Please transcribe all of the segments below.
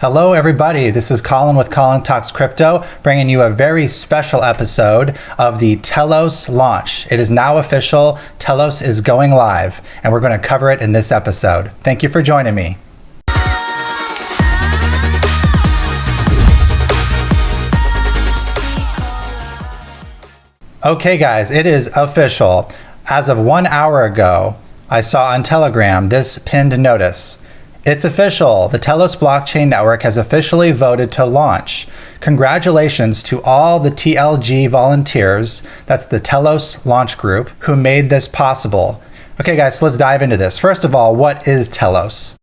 Hello everybody, this is Colin with Colin Talks Crypto, bringing you a very special episode of the Telos launch. It is now official, Telos is going live, and we're going to cover it in this episode. Thank you for joining me. Okay guys, it is official. As of 1 hour ago, I saw on Telegram this pinned notice. It's official. The Telos blockchain network has officially voted to launch. Congratulations to all the TLG volunteers, that's the Telos launch group, who made this possible. Okay guys, so let's dive into this. First of all, what is Telos?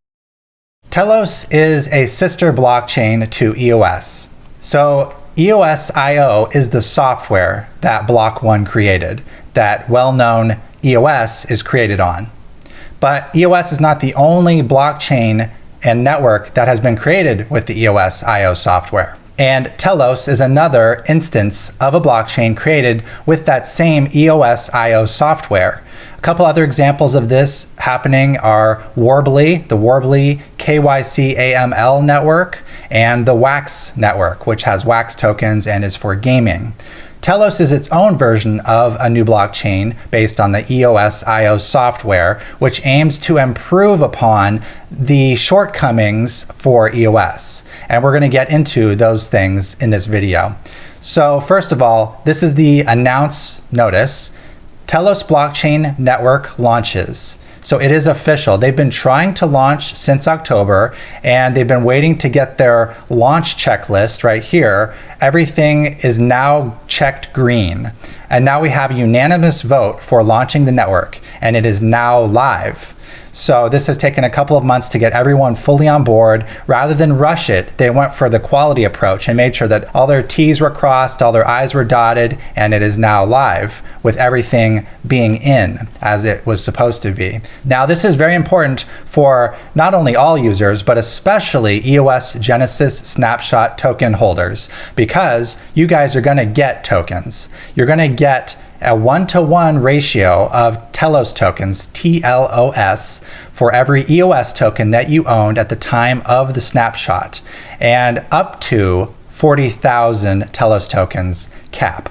Telos is a sister blockchain to EOS. So EOS.io is the software that Block One created, that well-known EOS is created on. But EOS is not the only blockchain and network that has been created with the EOS.io software. And Telos is another instance of a blockchain created with that same EOS.io software. A couple other examples of this happening are Worbly, the Worbly KYC AML network, and the Wax network, which has Wax tokens and is for gaming. Telos is its own version of a new blockchain based on the EOS.io software, which aims to improve upon the shortcomings for EOS. And we're going to get into those things in this video. So first of all, this is the announce notice. Telos blockchain network launches. So it is official. They've been trying to launch since October, and they've been waiting to get their launch checklist right here. Everything is now checked green. And now we have a unanimous vote for launching the network, and it is now live. So this has taken a couple of months to get everyone fully on board. Rather than rush it, they went for the quality approach and made sure that all their T's were crossed, all their I's were dotted, and it is now live with everything being in as it was supposed to be. Now this is very important for not only all users, but especially EOS Genesis Snapshot token holders, because you guys are going to get tokens. You're going to get a 1-to-1 ratio of Telos tokens, TLOS, for every EOS token that you owned at the time of the snapshot, and up to 40,000 Telos tokens cap.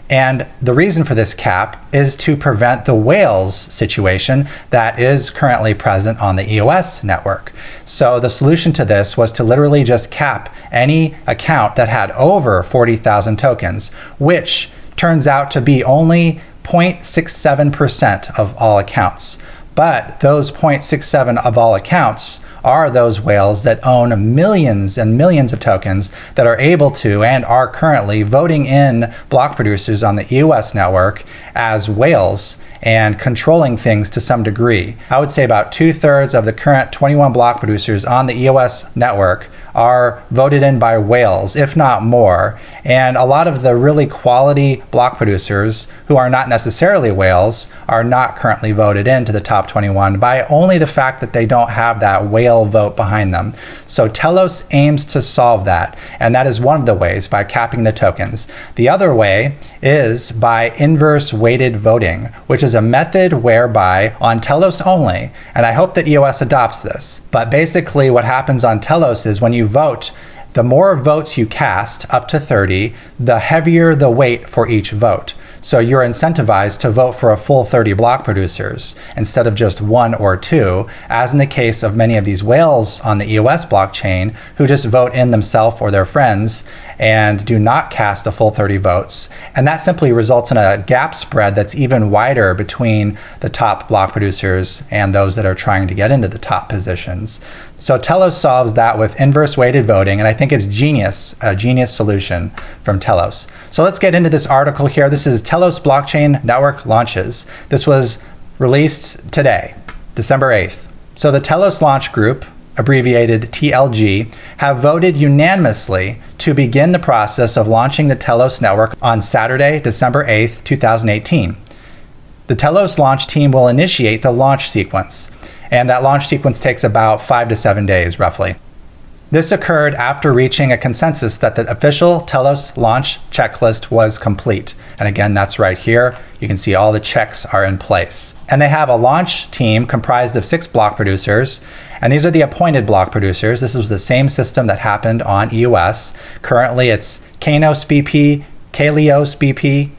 And the reason for this cap is to prevent the whales situation that is currently present on the EOS network. So the solution to this was to literally just cap any account that had over 40,000 tokens, which turns out to be only 0.67% of all accounts. But those 0.67 of all accounts are those whales that own millions and millions of tokens that are able to and are currently voting in block producers on the EOS network as whales and controlling things to some degree. I would say about 2/3 of the current 21 block producers on the EOS network are voted in by whales, if not more. And a lot of the really quality block producers who are not necessarily whales are not currently voted into the top 21 by only the fact that they don't have that whale vote behind them. So Telos aims to solve that, and that is one of the ways, by capping the tokens. The other way is by inverse weighted voting, which is a method whereby on Telos only, and I hope that EOS adopts this, but basically what happens on Telos is when you vote, the more votes you cast, up to 30, the heavier the weight for each vote. So you're incentivized to vote for a full 30 block producers instead of just 1 or 2, as in the case of many of these whales on the EOS blockchain who just vote in themselves or their friends and do not cast a full 30 votes. And that simply results in a gap spread that's even wider between the top block producers and those that are trying to get into the top positions. So Telos solves that with inverse weighted voting, and I think it's genius, a genius solution from Telos. So let's get into this article here. This is Telos Blockchain Network Launches. This was released today, December 8th. So the Telos Launch Group, abbreviated TLG, have voted unanimously to begin the process of launching the Telos network on Saturday, December 8th, 2018. The Telos launch team will initiate the launch sequence, and that launch sequence takes about 5 to 7 days, roughly. This occurred after reaching a consensus that the official Telos launch checklist was complete. And again, that's right here. You can see all the checks are in place. And they have a launch team comprised of 6 block producers, And these are the appointed block producers. This was the same system that happened on EOS. Currently, it's Kainos BP, Kalios BP,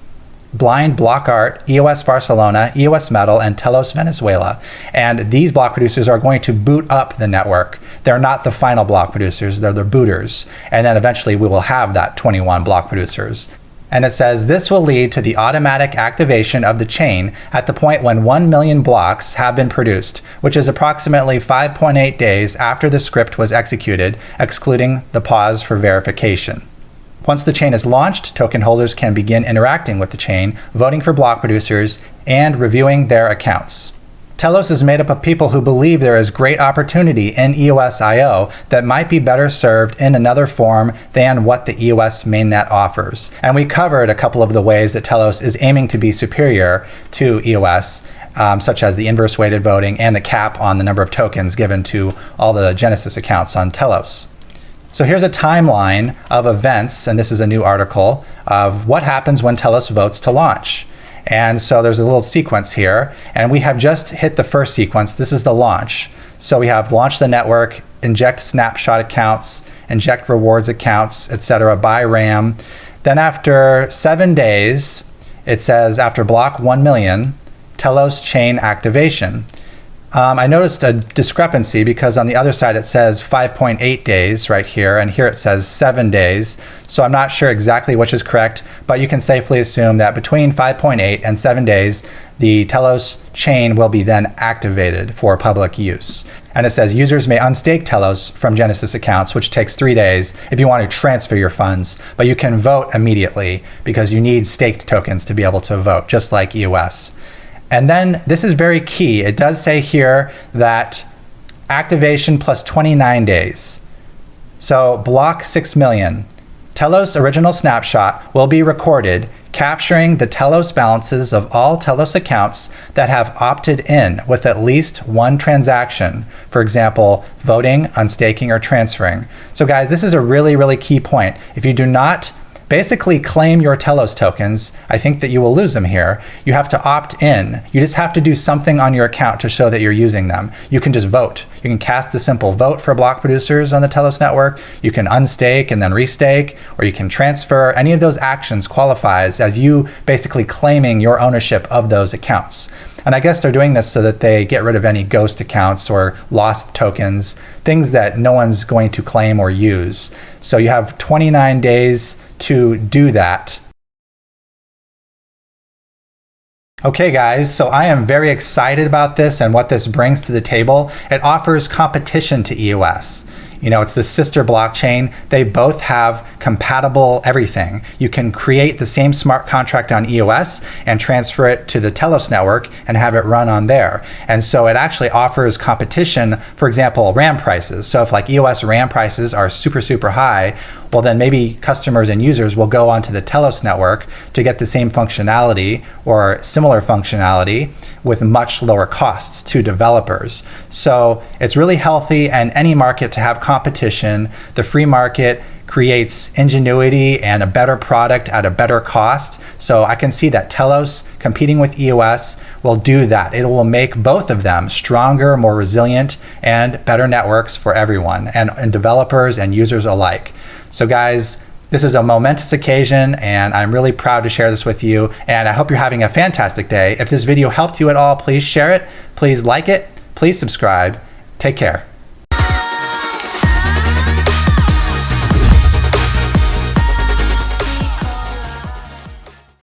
Blind Block Art, EOS Barcelona, EOS Metal, and Telos Venezuela. And these block producers are going to boot up the network. They're not the final block producers, they're the booters. And then eventually we will have that 21 block producers. And it says this will lead to the automatic activation of the chain at the point when 1 million blocks have been produced, which is approximately 5.8 days after the script was executed, excluding the pause for verification. Once the chain is launched, token holders can begin interacting with the chain, voting for block producers, and reviewing their accounts. Telos is made up of people who believe there is great opportunity in EOS.io that might be better served in another form than what the EOS mainnet offers. And we covered a couple of the ways that Telos is aiming to be superior to EOS, such as the inverse weighted voting and the cap on the number of tokens given to all the Genesis accounts on Telos. So here's a timeline of events, and this is a new article, of what happens when Telos votes to launch. And so there's a little sequence here, and we have just hit the first sequence. This is the launch. So we have launch the network, inject snapshot accounts, inject rewards accounts, etc. buy RAM. Then after 7 days, it says after block 1 million, Telos chain activation. I noticed a discrepancy because on the other side it says 5.8 days right here, and here it says 7 days. So I'm not sure exactly which is correct, but you can safely assume that between 5.8 and 7 days, the Telos chain will be then activated for public use. And it says users may unstake Telos from Genesis accounts, which takes 3 days if you want to transfer your funds, but you can vote immediately because you need staked tokens to be able to vote, just like EOS. And then this is very key. It does say here that activation plus 29 days. So block 6 million. Telos original snapshot will be recorded, capturing the Telos balances of all Telos accounts that have opted in with at least one transaction. For example, voting, unstaking, or transferring. So guys, this is a really, really key point. If you do not basically claim your Telos tokens, I think that you will lose them here. You have to opt in. You just have to do something on your account to show that you're using them. You can just vote. You can cast a simple vote for block producers on the Telos network. You can unstake and then restake, or you can transfer. Any of those actions qualifies as you basically claiming your ownership of those accounts. And I guess they're doing this so that they get rid of any ghost accounts or lost tokens, things that no one's going to claim or use. So you have 29 days to do that. Okay guys, so I am very excited about this and what this brings to the table. It offers competition to EOS. You know, it's the sister blockchain. They both have compatible everything. You can create the same smart contract on EOS and transfer it to the Telos network and have it run on there. And so it actually offers competition, for example, RAM prices. So if like EOS RAM prices are super, super high, well then maybe customers and users will go onto the Telos network to get the same functionality or similar functionality with much lower costs to developers. So it's really healthy in any market to have competition. The free market creates ingenuity and a better product at a better cost. So I can see that Telos competing with EOS will do that. It will make both of them stronger, more resilient, and better networks for everyone, and developers and users alike. So guys, this is a momentous occasion, and I'm really proud to share this with you, and I hope you're having a fantastic day. If this video helped you at all, please share it, please like it, please subscribe. Take care.